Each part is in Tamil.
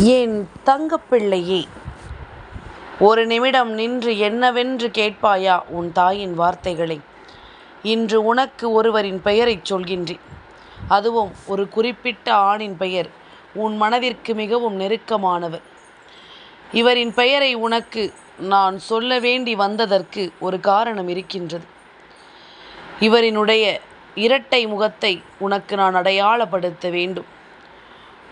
என் தங்கப்பிள்ளையே, ஒரு நிமிடம் நின்று என்னவென்று கேட்பாயா உன் தாயின் வார்த்தைகளை? இன்று உனக்கு ஒருவரின் பெயரைச் சொல்கின்றேன். அதுவும் ஒரு குறிப்பிட்ட ஆணின் பெயர். உன் மனதிற்கு மிகவும் நெருக்கமானவர். இவரின் பெயரை உனக்கு நான் சொல்ல வேண்டி வந்ததற்கு ஒரு காரணம் இருக்கின்றது. இவரினுடைய இரட்டை முகத்தை உனக்கு நான் அடையாளப்படுத்த வேண்டும்.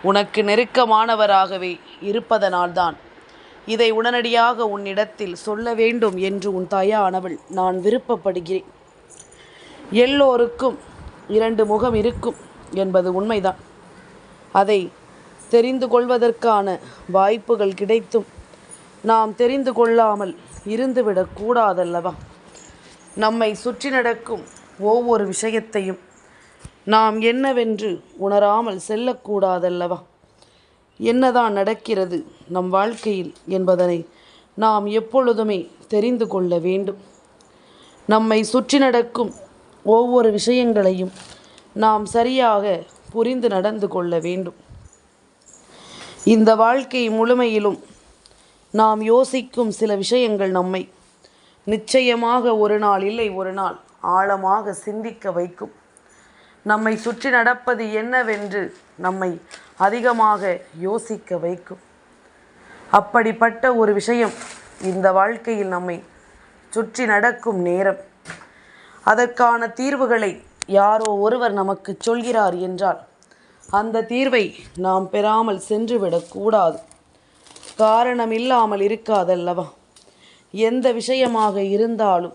உனக்கு நெருக்கமானவராகவே இருப்பதனால்தான் இதை உடனடியாக உன்னிடத்தில் சொல்ல வேண்டும் என்று உன் தாயானவள் நான் விருப்பப்படுகிறேன். எல்லோருக்கும் 2 முகம் இருக்கும் என்பது உண்மைதான். அதை தெரிந்து கொள்வதற்கான வாய்ப்புகள் கிடைத்தும் நாம் தெரிந்து கொள்ளாமல் இருந்துவிடக்கூடாதல்லவா? நம்மை சுற்றி நடக்கும் ஒவ்வொரு விஷயத்தையும் நாம் என்னவென்று உணராமல் செல்லக்கூடாதல்லவா? என்னதான் நடக்கிறது நம் வாழ்க்கையில் என்பதனை நாம் எப்பொழுதுமே தெரிந்து கொள்ள வேண்டும். நம்மை சுற்றி நடக்கும் ஒவ்வொரு விஷயங்களையும் நாம் சரியாக புரிந்து நடந்து கொள்ள வேண்டும். இந்த வாழ்க்கை முழுமையிலும் நாம் யோசிக்கும் சில விஷயங்கள் நம்மை நிச்சயமாக ஒரு நாள் இல்லை ஒரு நாள் ஆழமாக சிந்திக்க வைக்கும். நம்மை சுற்றி நடப்பது என்னவென்று நம்மை அதிகமாக யோசிக்க வைக்கும். அப்படிப்பட்ட ஒரு விஷயம் இந்த வாழ்க்கையில் நம்மை சுற்றி நடக்கும் நேரம். அதற்கான தீர்வுகளை யாரோ ஒருவர் நமக்கு சொல்கிறார் என்றால் அந்த தீர்வை நாம் பெறாமல் சென்றுவிடக்கூடாது. காரணம் இல்லாமல் இருக்காதல்லவா? எந்த விஷயமாக இருந்தாலும்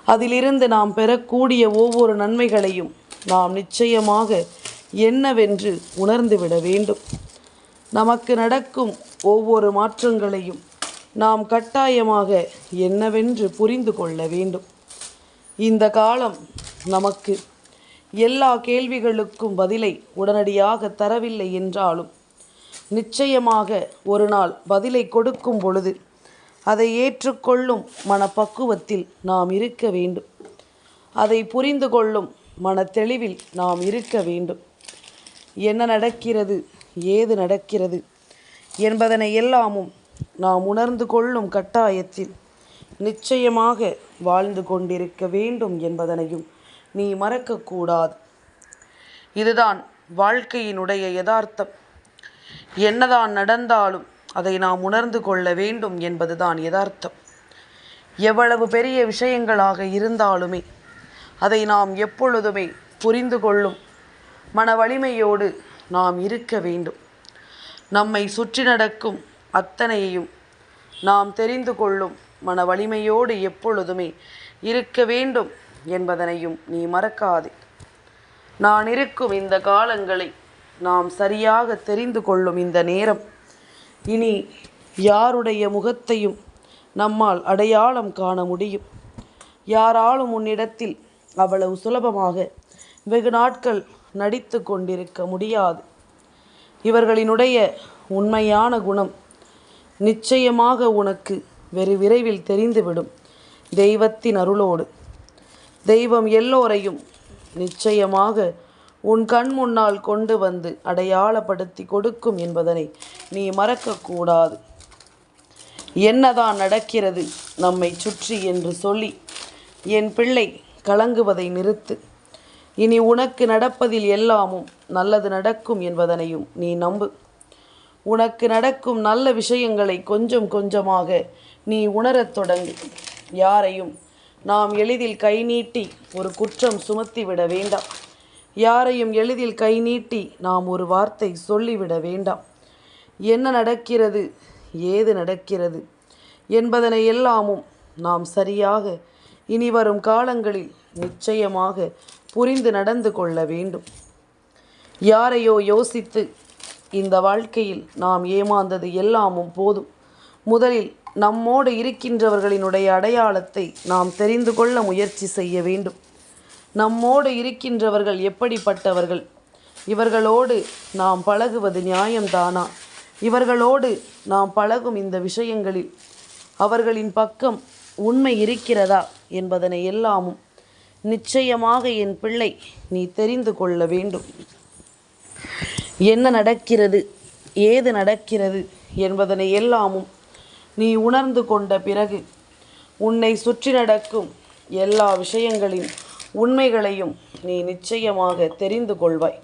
அதிலிருந்து நாம் பெறக்கூடிய ஒவ்வொரு நன்மைகளையும் நாம் நிச்சயமாக என்னவென்று உணர்ந்துவிட வேண்டும். நமக்கு நடக்கும் ஒவ்வொரு மாற்றங்களையும் நாம் கட்டாயமாக என்னவென்று புரிந்து கொள்ள வேண்டும். இந்த காலம் நமக்கு எல்லா கேள்விகளுக்கும் பதிலை உடனடியாக தரவில்லை என்றாலும் நிச்சயமாக ஒரு நாள் பதிலை கொடுக்கும் பொழுது அதை ஏற்றுக்கொள்ளும் மனப்பக்குவத்தில் நாம் இருக்க வேண்டும். அதை புரிந்து கொள்ளும் மனத்தெளிவில் நாம் இருக்க வேண்டும். என்ன நடக்கிறது, ஏது நடக்கிறது என்பதனை எல்லாமும் நாம் உணர்ந்து கொள்ளும் கட்டாயத்தில் நிச்சயமாக வாழ்ந்து கொண்டிருக்க வேண்டும் என்பதனையும் நீ மறக்கக்கூடாது. இதுதான் வாழ்க்கையினுடைய யதார்த்தம். என்னதான் நடந்தாலும் அதை நாம் உணர்ந்து கொள்ள வேண்டும் என்பதுதான் யதார்த்தம். எவ்வளவு பெரிய விஷயங்களாக இருந்தாலுமே அதை நாம் எப்பொழுதுமே புரிந்து கொள்ளும் மன வலிமையோடு நாம் இருக்க வேண்டும். நம்மை சுற்றி நடக்கும் அத்தனையையும் நாம் தெரிந்து கொள்ளும் மன வலிமையோடு எப்பொழுதுமே இருக்க வேண்டும் என்பதனையும் நீ மறக்காதே. நான் இருக்கும் இந்த காலங்களை நாம் சரியாக தெரிந்து கொள்ளும் இந்த நேரம் இனி யாருடைய முகத்தையும் நம்மால் அடையாளம் காண முடியும். யாராலும் உன்னிடத்தில் அவ்வளவு சுலபமாக வெகு நாட்கள் நடித்து கொண்டிருக்க முடியாது. இவர்களினுடைய உண்மையான குணம் நிச்சயமாக உனக்கு வெகு விரைவில் தெரிந்துவிடும். தெய்வத்தின் அருளோடு தெய்வம் எல்லோரையும் நிச்சயமாக உன் கண் முன்னால் கொண்டு வந்து அடையாளப்படுத்தி கொடுக்கும் என்பதனை நீ மறக்கக்கூடாது. என்னதான் நடக்கிறது நம்மை சுற்றி என்று சொல்லி என் பிள்ளை கலங்குவதை நிறுத்து. இனி உனக்கு நடப்பதில் எல்லாமும் நல்லது நடக்கும் என்பதனையும் நீ நம்பு. உனக்கு நடக்கும் நல்ல விஷயங்களை கொஞ்சம் கொஞ்சமாக நீ உணரத் தொடங்கு. யாரையும் நாம் எளிதில் கை நீட்டி ஒரு குற்றம் சுமத்திவிட வேண்டாம். யாரையும் எளிதில் கை நீட்டி நாம் ஒரு வார்த்தை சொல்லிவிட வேண்டாம். என்ன நடக்கிறது, ஏது நடக்கிறது என்பதனை எல்லாமும் நாம் சரியாக இனி வரும் காலங்களில் நிச்சயமாக புரிந்து நடந்து கொள்ள வேண்டும். யாரையோ யோசித்து இந்த வாழ்க்கையில் நாம் ஏமாந்தது எல்லாமும் போதும். முதலில் நம்மோடு இருக்கின்றவர்களினுடைய அடையாளத்தை நாம் தெரிந்து கொள்ள முயற்சி செய்ய வேண்டும். நம்மோடு இருக்கின்றவர்கள் எப்படிப்பட்டவர்கள்? இவர்களோடு நாம் பழகுவது நியாயம்தானா? இவர்களோடு நாம் பழகும் இந்த விஷயங்களில் அவர்களின் பக்கம் உண்மை இருக்கிறதா என்பதனை எல்லாமும் நிச்சயமாக என் பிள்ளை நீ தெரிந்து கொள்ள வேண்டும். என்ன நடக்கிறது, ஏது நடக்கிறது என்பதனை எல்லாமும் நீ உணர்ந்து கொண்ட பிறகு உன்னை சுற்றி நடக்கும் எல்லா விஷயங்களின் உண்மைகளையும் நீ நிச்சயமாக தெரிந்து கொள்வாய்.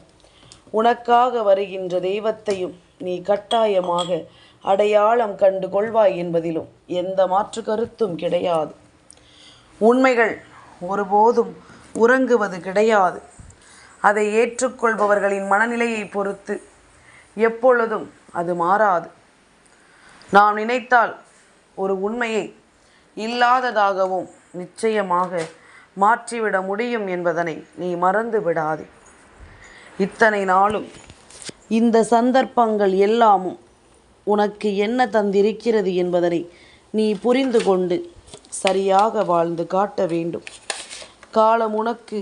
உனக்காக வருகின்ற தெய்வத்தையும் நீ கட்டாயமாக அடையாளம் கண்டு கொள்வாய் என்பதிலும் எந்த மாற்று கருத்தும் கிடையாது. உண்மைகள் ஒருபோதும் உறங்குவது கிடையாது. அதை ஏற்றுக்கொள்பவர்களின் மனநிலையை பொறுத்து எப்பொழுதும் அது மாறாது. நாம் நினைத்தால் ஒரு உண்மையை இல்லாததாகவும் நிச்சயமாக மாற்றிவிட முடியும் என்பதனை நீ மறந்து விடாதே. இத்தனை நாளும் இந்த சந்தர்ப்பங்கள் எல்லாமும் உனக்கு என்ன தந்திருக்கிறது என்பதனை நீ புரிந்து கொண்டு சரியாக வாழ்ந்து காட்ட வேண்டும். காலம் உனக்கு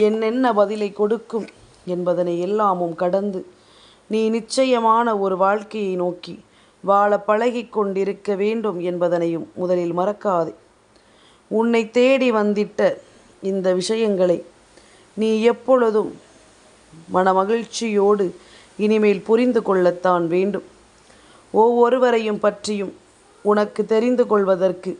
என்னென்ன பதிலை கொடுக்கும் என்பதனை எல்லாமும் கடந்து நீ நிச்சயமான ஒரு வாழ்க்கையை நோக்கி வாழ பழகி கொண்டிருக்க வேண்டும் என்பதனையும் முதலில் மறக்காதே. உன்னை தேடி வந்திட்ட இந்த விஷயங்களை நீ எப்பொழுதும் மனமகிழ்ச்சியோடு இனிமேல் புரிந்து கொள்ளத்தான் வேண்டும். ஒவ்வொருவரையும் பற்றியும் உனக்கு தெரிந்து கொள்வதற்கு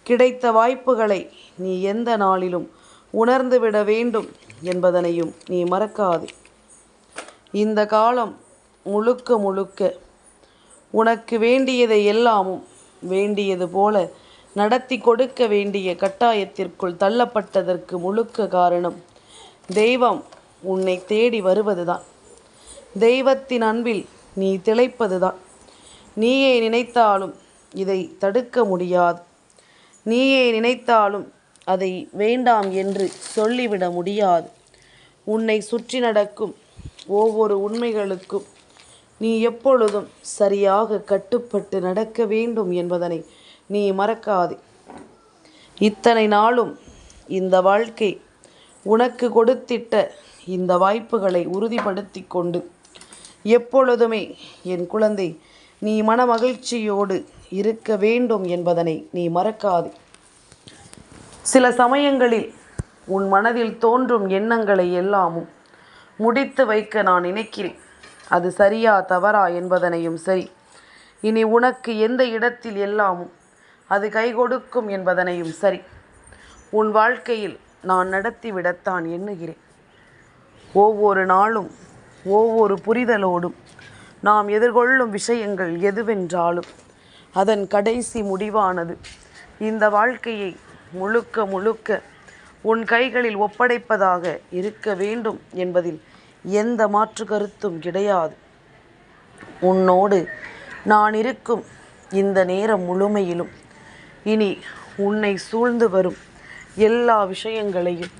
கிடைத்த வாய்ப்புகளை நீ எந்த நாளிலும் உணர்ந்துவிட வேண்டும் என்பதனையும் நீ மறக்காதே. இந்த காலம் முழுக்க முழுக்க உனக்கு வேண்டியதை எல்லாமும் வேண்டியது போல நடத்தி கொடுக்க வேண்டிய கட்டாயத்திற்குள் தள்ளப்பட்டதற்கு முழுக்க காரணம் தெய்வம் உன்னை தேடி வருவதுதான். தெய்வத்தின் அன்பில் நீ திளைப்பதுதான். நீயே நினைத்தாலும் இதை தடுக்க முடியாது. நீயே நினைத்தாலும் அதை வேண்டாம் என்று சொல்லிவிட முடியாது. உன்னை சுற்றி நடக்கும் ஒவ்வொரு உண்மைகளுக்கும் நீ எப்பொழுதும் சரியாக கட்டுப்பட்டு நடக்க வேண்டும் என்பதனை நீ மறக்காதே. இத்தனை நாளும் இந்த வாழ்க்கை உனக்கு கொடுத்திட்ட இந்த வாய்ப்புகளை உறுதிப்படுத்தி கொண்டு எப்பொழுதுமே என் குழந்தை நீ மனமகிழ்ச்சியோடு இருக்க வேண்டும் என்பதனை நீ மறக்காதே. சில சமயங்களில் உன் மனதில் தோன்றும் எண்ணங்களை எல்லாமும் முடித்து வைக்க நான் நினைக்கிறேன். அது சரியா தவறா என்பதனையும் சரி, இனி உனக்கு எந்த இடத்தில் எல்லாமும் அது கை கொடுக்கும் என்பதனையும் சரி, உன் வாழ்க்கையில் நான் நடத்திவிடத்தான் எண்ணுகிறேன். ஒவ்வொரு நாளும் ஒவ்வொரு புரிதலோடும் நாம் எதிர்கொள்ளும் விஷயங்கள் எதுவென்றாலும் அதன் கடைசி முடிவானது இந்த வாழ்க்கையை முழுக்க முழுக்க உன் கைகளில் ஒப்படைப்பதாக இருக்க வேண்டும் என்பதில் எந்த மாற்று கருத்தும் கிடையாது. உன்னோடு நான் இருக்கும் இந்த நேரம் முழுமையிலும் இனி உன்னை சூழ்ந்து வரும் எல்லா விஷயங்களையும்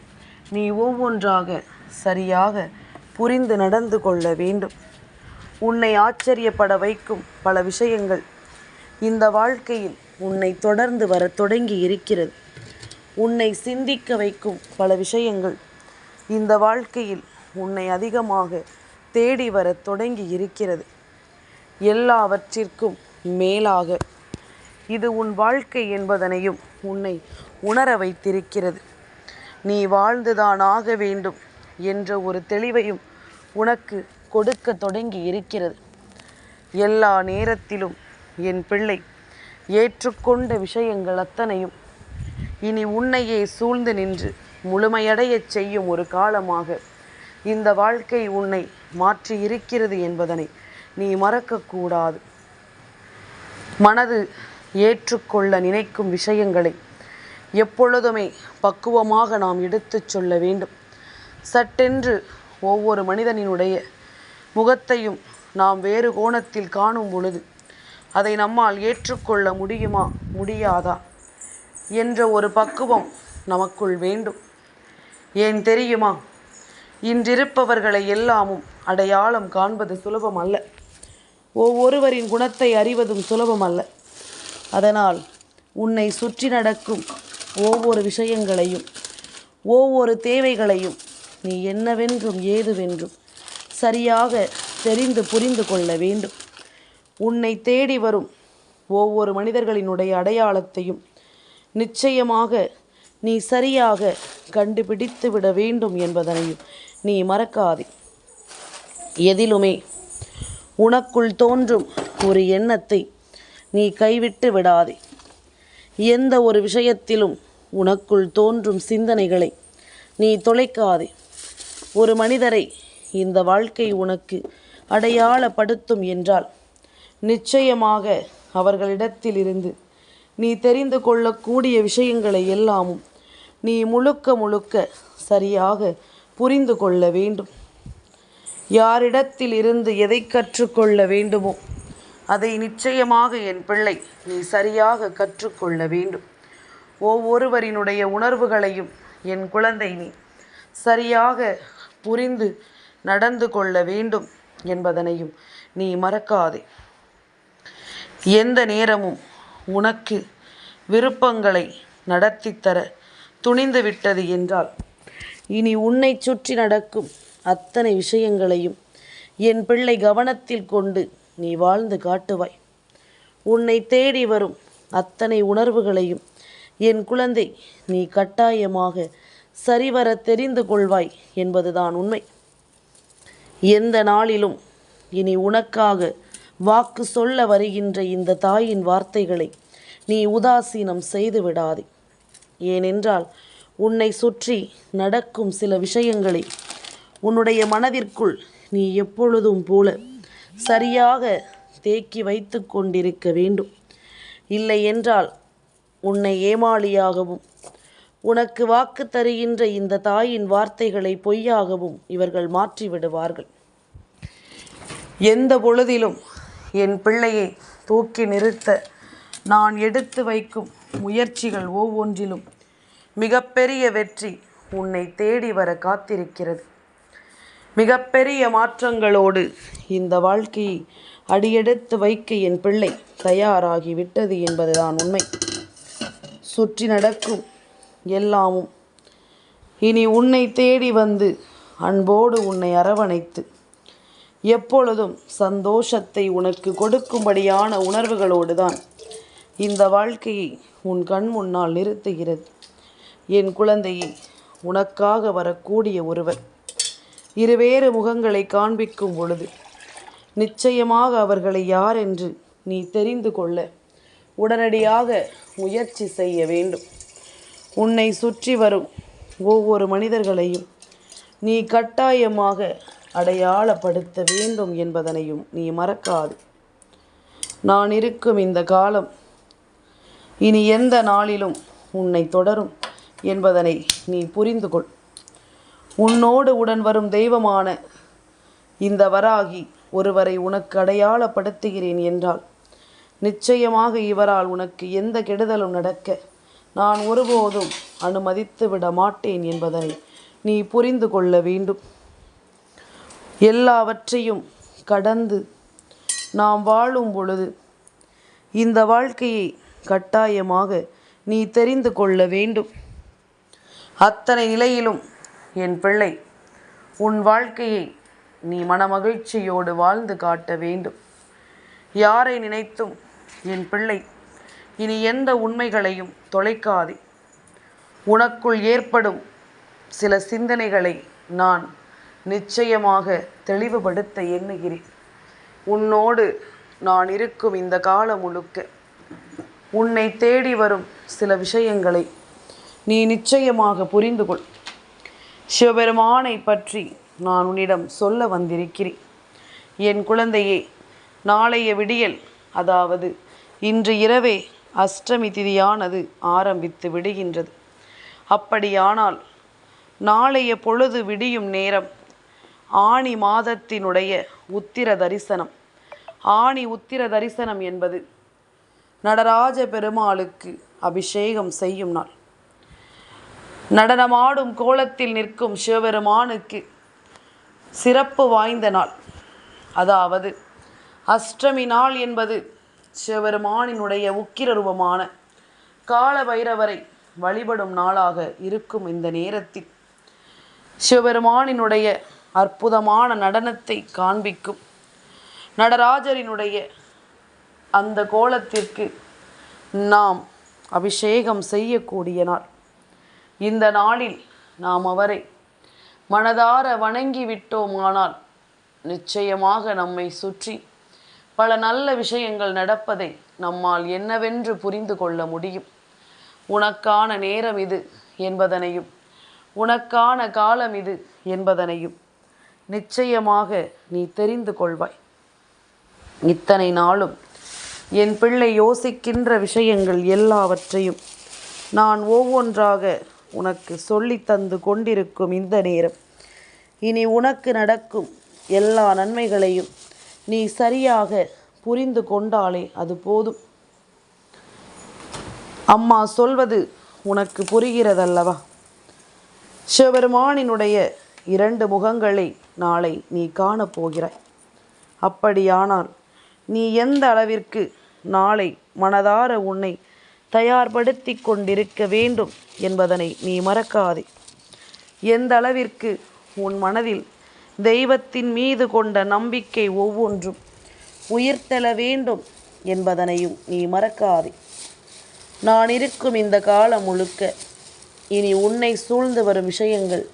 நீ ஒவ்வொன்றாக சரியாக புரிந்து நடந்து கொள்ள வேண்டும். உன்னை ஆச்சரியப்பட வைக்கும் பல விஷயங்கள் இந்த வாழ்க்கையில் உன்னை தொடர்ந்து வர தொடங்கி இருக்கிறது. உன்னை சிந்திக்க வைக்கும் பல விஷயங்கள் இந்த வாழ்க்கையில் உன்னை அதிகமாக தேடி வர தொடங்கி இருக்கிறது. எல்லாவற்றிற்கும் மேலாக இது உன் வாழ்க்கை என்பதனையும் உன்னை உணர வைத்திருக்கிறது. நீ வாழ்ந்துதான் ஆக வேண்டும் என்ற ஒரு தெளிவையும் உனக்கு கொடுக்க தொடங்கி இருக்கிறது. எல்லா நேரத்திலும் என் பிள்ளை ஏற்றுக்கொண்ட விஷயங்கள் அத்தனையும் இனி உன்னையே சூழ்ந்து நின்று முழுமையடையச் செய்யும் ஒரு காலமாக இந்த வாழ்க்கை உன்னை மாற்றி இருக்கிறது என்பதனை நீ மறக்கக்கூடாது. மனது ஏற்றுக்கொள்ள நினைக்கும் விஷயங்களை எப்பொழுதுமே பக்குவமாக நாம் எடுத்துச் சொல்ல வேண்டும். சட்டென்று ஒவ்வொரு மனிதனினுடைய முகத்தையும் நாம் வேறு கோணத்தில் காணும் பொழுது அதை நம்மால் ஏற்றுக்கொள்ள முடியுமா முடியாதா என்ற ஒரு பக்குவம் நமக்குள் வேண்டும். ஏன் தெரியுமா, இன்றிருப்பவர்களை எல்லாமும் அடையாளம் காண்பது சுலபம் அல்ல. ஒவ்வொருவரின் குணத்தை அறிவதும் சுலபம் அல்ல. அதனால் உன்னை சுற்றி நடக்கும் ஒவ்வொரு விஷயங்களையும் ஒவ்வொரு தேவைகளையும் நீ என்னவென்றும் ஏதுவென்றும் சரியாக தெரிந்து புரிந்து கொள்ள வேண்டும். உன்னை தேடி வரும் ஒவ்வொரு மனிதர்களினுடைய அடையாளத்தையும் நிச்சயமாக நீ சரியாக கண்டுபிடித்து விட வேண்டும் என்பதனையும் நீ மறக்காதே. எதிலுமே உனக்குள் தோன்றும் ஒரு எண்ணத்தை நீ கைவிட்டு விடாதே. எந்த ஒரு விஷயத்திலும் உனக்குள் தோன்றும் சிந்தனைகளை நீ தொலைக்காதே. ஒரு மனிதரை இந்த வாழ்க்கை உனக்கு அடையாளப்படுத்தும் என்றால் நிச்சயமாக அவர்களிடத்திலிருந்து நீ தெரிந்து கொள்ளக்கூடிய விஷயங்களை எல்லாமும் நீ முழுக்க முழுக்க சரியாக புரிந்து கொள்ள வேண்டும். யாரிடத்தில் இருந்து எதை கற்றுக்கொள்ள வேண்டுமோ அதை நிச்சயமாக என் பிள்ளை நீ சரியாக கற்றுக்கொள்ள வேண்டும். ஒவ்வொருவரினுடைய உணர்வுகளையும் என் குழந்தை நீ சரியாக புரிந்து நடந்து கொள்ள வேண்டும் என்பதனையும் நீ மறக்காதே. எந்த நேரமும் உனக்கு விருப்பங்களை நடத்தித்தர துணிந்து விட்டது என்றால் இனி உன்னை சுற்றி நடக்கும் அத்தனை விஷயங்களையும் என் பிள்ளை கவனத்தில் கொண்டு நீ வாழ்ந்து காட்டுவாய். உன்னை தேடி வரும் அத்தனை உணர்வுகளையும் என் குழந்தை நீ கட்டாயமாக சரிவர தெரிந்து கொள்வாய் என்பதுதான் உண்மை. எந்த நாளிலும் இனி உனக்காக வாக்கு சொல்ல வருகின்ற இந்த தாயின் வார்த்தைகளை நீ உதாசீனம் செய்து விடாதே. ஏனென்றால் உன்னை சுற்றி நடக்கும் சில விஷயங்களை உன்னுடைய மனதிற்குள் நீ எப்பொழுதும் போல சரியாக தேக்கி வைத்து கொண்டிருக்க வேண்டும். இல்லை என்றால் உன்னை ஏமாளியாகவும் உனக்கு வாக்கு தருகின்ற இந்த தாயின் வார்த்தைகளை பொய்யாகவும் இவர்கள் மாற்றிவிடுவார்கள். எந்த பொழுதிலும் என் பிள்ளையை தூக்கி நிறுத்த நான் எடுத்து வைக்கும் முயற்சிகள் ஒவ்வொன்றிலும் மிகப்பெரிய வெற்றி உன்னை தேடி வர காத்திருக்கிறது. மிகப்பெரிய மாற்றங்களோடு இந்த வாழ்க்கையை அடியெடுத்து வைக்க என் பிள்ளை தயாராகி விட்டது என்பதுதான் உண்மை. சுற்றி நடக்கும் எல்லாமும் இனி உன்னை தேடி வந்து அன்போடு உன்னை அரவணைத்து எப்பொழுதும் சந்தோஷத்தை உனக்கு கொடுக்கும்படியான உணர்வுகளோடு தான் இந்த வாழ்க்கையை உன் கண் முன்னால் நிறுத்துகிறது. என் குழந்தையை உனக்காக வரக்கூடிய ஒருவர் இருவேறு முகங்களை காண்பிக்கும் பொழுது நிச்சயமாக அவர்களை யார் என்று நீ தெரிந்து கொள்ள உடனடியாக முயற்சி செய்ய வேண்டும். உன்னை சுற்றி வரும் ஒவ்வொரு மனிதர்களையும் நீ கட்டாயமாக அடையாளப்படுத்த வேண்டும் என்பதனையும் நீ மறக்காது. நான் இருக்கும் இந்த காலம் இனி எந்த நாளிலும் உன்னை தொடரும் என்பதனை நீ புரிந்து கொள். உன்னோடு உடன் வரும் தெய்வமான இந்த வராகி ஒருவரை உனக்கு அடையாளப்படுத்துகிறேன் என்றால் நிச்சயமாக இவரால் உனக்கு எந்த கெடுதலும் நடக்க நான் ஒருபோதும் அனுமதித்து விட மாட்டேன் என்பதனை நீ புரிந்து கொள்ள வேண்டும். எல்லாவற்றையும் கடந்து நாம் வாழும் பொழுது இந்த வாழ்க்கையை கட்டாயமாக நீ தெரிந்து கொள்ள வேண்டும். அத்தனை நிலையிலும் என் பிள்ளை உன் வாழ்க்கையை நீ மனமகிழ்ச்சியோடு வாழ்ந்து காட்ட வேண்டும். யாரை நினைத்தும் என் பிள்ளை இனி எந்த உண்மைகளையும் தொலைக்காதே. உனக்குள் ஏற்படும் சில சிந்தனைகளை நான் நிச்சயமாக தெளிவுபடுத்த எண்ணுகிறேன். உன்னோடு நான் இருக்கும் இந்த காலம் முழுக்க உன்னை தேடி வரும் சில விஷயங்களை நீ நிச்சயமாக புரிந்து கொள். சிவபெருமானை பற்றி நான் உன்னிடம் சொல்ல வந்திருக்கிறேன். என் குழந்தையே, நாளைய விடியல், அதாவது இன்று இரவே அஷ்டமி திதியானது ஆரம்பித்து விடுகின்றது. அப்படியானால் நாளைய பொழுது விடியும் நேரம் ஆனி மாதத்தினுடைய உத்திர தரிசனம். ஆனி உத்திர தரிசனம் என்பது நடராஜ பெருமாளுக்கு அபிஷேகம் செய்யும் நாள். நடனமாடும் கோலத்தில் நிற்கும் சிவபெருமானுக்கு சிறப்பு வாய்ந்த நாள். அதாவது அஷ்டமி நாள் என்பது சிவபெருமானினுடைய உக்கிர ரூபமான கால பைரவரை வழிபடும் நாளாக இருக்கும். இந்த நேரத்தில் சிவபெருமானினுடைய அற்புதமான நடனத்தை காண்பிக்கும் நடராஜரினுடைய அந்த கோலத்திற்கு நாம் அபிஷேகம் செய்யக்கூடிய நாள். இந்த நாளில் நாம் அவரை மனதார வணங்கி விட்டோமானால் நிச்சயமாக நம்மை சுற்றி பல நல்ல விஷயங்கள் நடப்பதை நம்மால் என்னவென்று புரிந்து கொள்ள முடியும். உனக்கான நேரம் இது என்பதனையும் உனக்கான காலம் இது என்பதனையும் நிச்சயமாக நீ தெரிந்து கொள்வாய். இத்தனை நாளும் என் பிள்ளை யோசிக்கின்ற விஷயங்கள் எல்லாவற்றையும் நான் ஒவ்வொன்றாக உனக்கு சொல்லி தந்து கொண்டிருக்கும் இந்த நேரம், இனி உனக்கு நடக்கும் எல்லா நன்மைகளையும் நீ சரியாக புரிந்து கொண்டாலே அது போதும். அம்மா சொல்வது உனக்கு புரிகிறதல்லவா? சிவபெருமானினுடைய 2 முகங்களை நாளை நீ காணப்போகிறாய். அப்படியானால் நீ எந்த அளவிற்கு நாளை மனதார உன்னை தயார்படுத்தி கொண்டிருக்க வேண்டும் என்பதனை நீ மறக்காதே. எந்த அளவிற்கு உன் மனதில் தெய்வத்தின் மீது கொண்ட நம்பிக்கை ஒவ்வொன்றும் உயிர்த்தெழ வேண்டும் என்பதனையும் நீ மறக்காதே. நான் இருக்கும் இந்த காலம் முழுக்க இனி உன்னை சூழ்ந்து வரும் விஷயங்கள்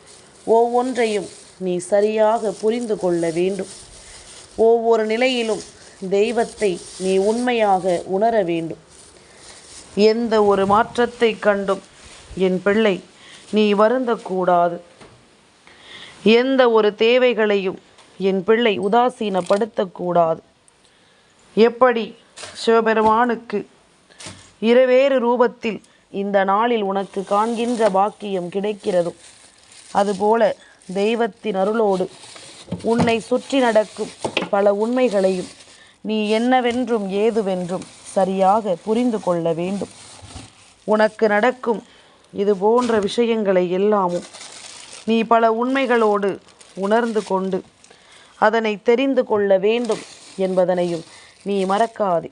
ஒவ்வொன்றையும் நீ சரியாக புரிந்து கொள்ள வேண்டும். ஒவ்வொரு நிலையிலும் தெய்வத்தை நீ உண்மையாக உணர வேண்டும். எந்த ஒரு மாற்றத்தை கண்டும் என் பிள்ளை நீ வருந்தக்கூடாது. எந்த ஒரு தேவைகளையும் என் பிள்ளை உதாசீனப்படுத்தக்கூடாது. எப்படி சிவபெருமானுக்கு இருவேறு ரூபத்தில் இந்த நாளில் உனக்கு காண்கின்ற பாக்கியம் கிடைக்கிறதோ, அதுபோல தெய்வத்தின் அருளோடு உன்னை சுற்றி நடக்கும் பல உண்மைகளையும் நீ என்னவென்றும் ஏதுவென்றும் சரியாக புரிந்து கொள்ள வேண்டும். உனக்கு நடக்கும் இது போன்ற விஷயங்களை எல்லாமும் நீ பல உண்மைகளோடு உணர்ந்து கொண்டு அதனை தெரிந்து கொள்ள வேண்டும் என்பதனையும் நீ மறக்காதே.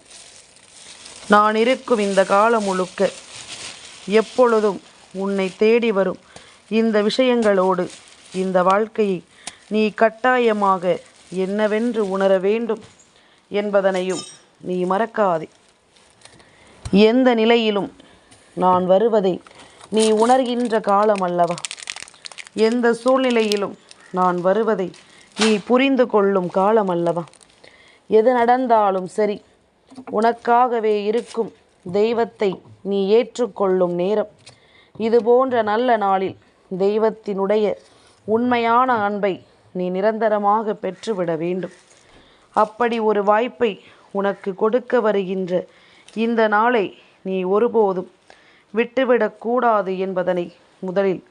நான் இருக்கும் இந்த காலம் முழுக்க எப்பொழுதும் உன்னை தேடி வரும் இந்த விஷயங்களோடு இந்த வாழ்க்கையை நீ கட்டாயமாக என்னவென்று உணர வேண்டும் என்பதனையும் நீ மறக்காதே. எந்த நிலையிலும் நான் வருவதை நீ உணர்கின்ற காலம் அல்லவா? எந்த சூழ்நிலையிலும் நான் வருவதை நீ புரிந்து கொள்ளும் காலம் அல்லவா? எது நடந்தாலும் சரி, உனக்காகவே இருக்கும் தெய்வத்தை நீ ஏற்றுக்கொள்ளும் நேரம். இது போன்ற நல்ல நாளில் தெய்வத்தினுடைய உண்மையான அன்பை நீ நிரந்தரமாக பெற்றுவிட வேண்டும். அப்படி ஒரு வாய்ப்பை உனக்கு கொடுக்க வருகின்ற இந்த நாளை நீ ஒருபோதும் விட்டுவிடக்கூடாது என்பதனை முதலில்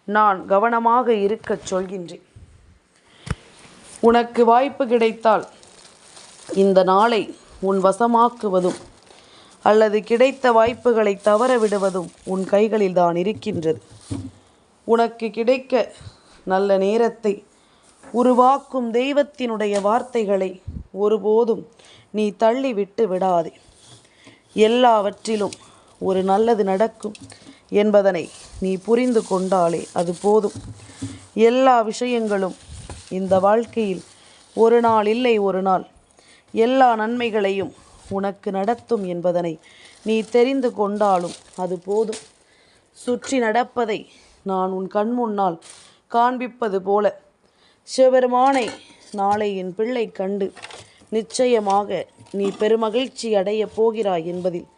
நான் கவனமாக இருக்கச் சொல்கின்றேன். உனக்கு வாய்ப்பு கிடைத்தால் இந்த நாளை உன் வசமாக்குவதும் அல்லது கிடைத்த வாய்ப்புகளை தவற விடுவதும் உன் கைகளில் தான் இருக்கின்றது. உனக்கு கிடைக்க நல்ல நேரத்தை உருவாக்கும் தெய்வத்தினுடைய வார்த்தைகளை ஒருபோதும் நீ தள்ளிவிட்டு விடாதே. எல்லாவற்றிலும் ஒரு நல்லது நடக்கும் என்பதனை நீ புரிந்து கொண்டாலே அது போதும். எல்லா விஷயங்களும் இந்த வாழ்க்கையில் ஒரு நாள் இல்லை ஒரு நாள் எல்லா நன்மைகளையும் உனக்கு நடத்தும் என்பதனை நீ தெரிந்து கொண்டாலும் அது போதும். சுற்றி நடப்பதை நான் உன் கண் முன்னால் காண்பிப்பது போல சிவபெருமானை நாளை என் பிள்ளை கண்டு நிச்சயமாக நீ பெருமகிழ்ச்சி அடையப் போகிறாய் என்பதில்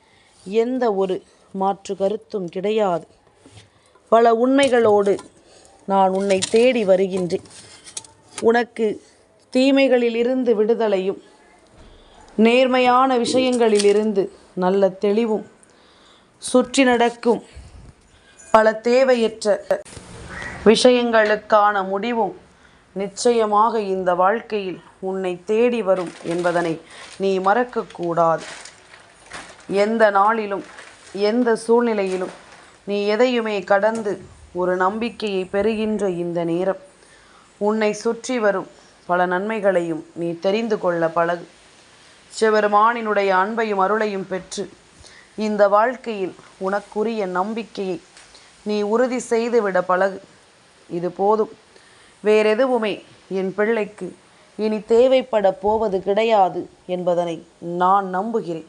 எந்த ஒரு மாற்று கருத்தும் கிடையாது. பல உண்மைகளோடு நான் உன்னை தேடி வருகின்றேன். உனக்கு தீமைகளிலிருந்து விடுதலையும் நேர்மையான விஷயங்களிலிருந்து நல்ல தெளிவும் சுற்றி நடக்கும் பல தேவையற்ற விஷயங்களுக்கான முடிவும் நிச்சயமாக இந்த வாழ்க்கையில் உன்னை தேடி வரும் என்பதனை நீ மறக்கக்கூடாது. எந்த நாளிலும் எந்த சூழ்நிலையிலும் நீ எதையுமே கடந்து ஒரு நம்பிக்கையை பெறுகின்ற இந்த நேரம் உன்னை சுற்றி வரும் பல நன்மைகளையும் நீ தெரிந்து கொள்ள பழகு. சிவபெருமானினுடைய அன்பையும் அருளையும் பெற்று இந்த வாழ்க்கையில் உனக்குரிய நம்பிக்கையை நீ உறுதி செய்துவிட பழகு. இது போதும். வேறெதுவுமே என் பிள்ளைக்கு இனி தேவைப்பட போவது கிடையாது என்பதனை நான் நம்புகிறேன்.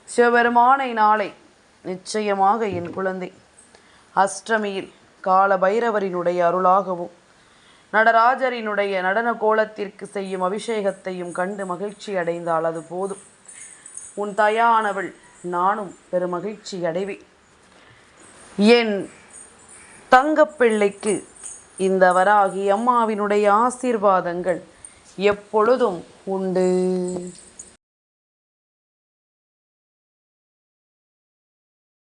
சிவபெருமானை நாளை நிச்சயமாக என் குழந்தை அஷ்டமியில் கால பைரவரினுடைய அருளாகவும் நடராஜரினுடைய நடன கோலத்திற்கு செய்யும் அபிஷேகத்தையும் கண்டு மகிழ்ச்சி அடைந்தால் அது போதும். உன் தாயானவள் நானும் பெருமகிழ்ச்சி அடைவேன். என் தங்கப்பிள்ளைக்கு இந்த வராகி அம்மாவினுடைய ஆசீர்வாதங்கள் எப்பொழுதும் உண்டு.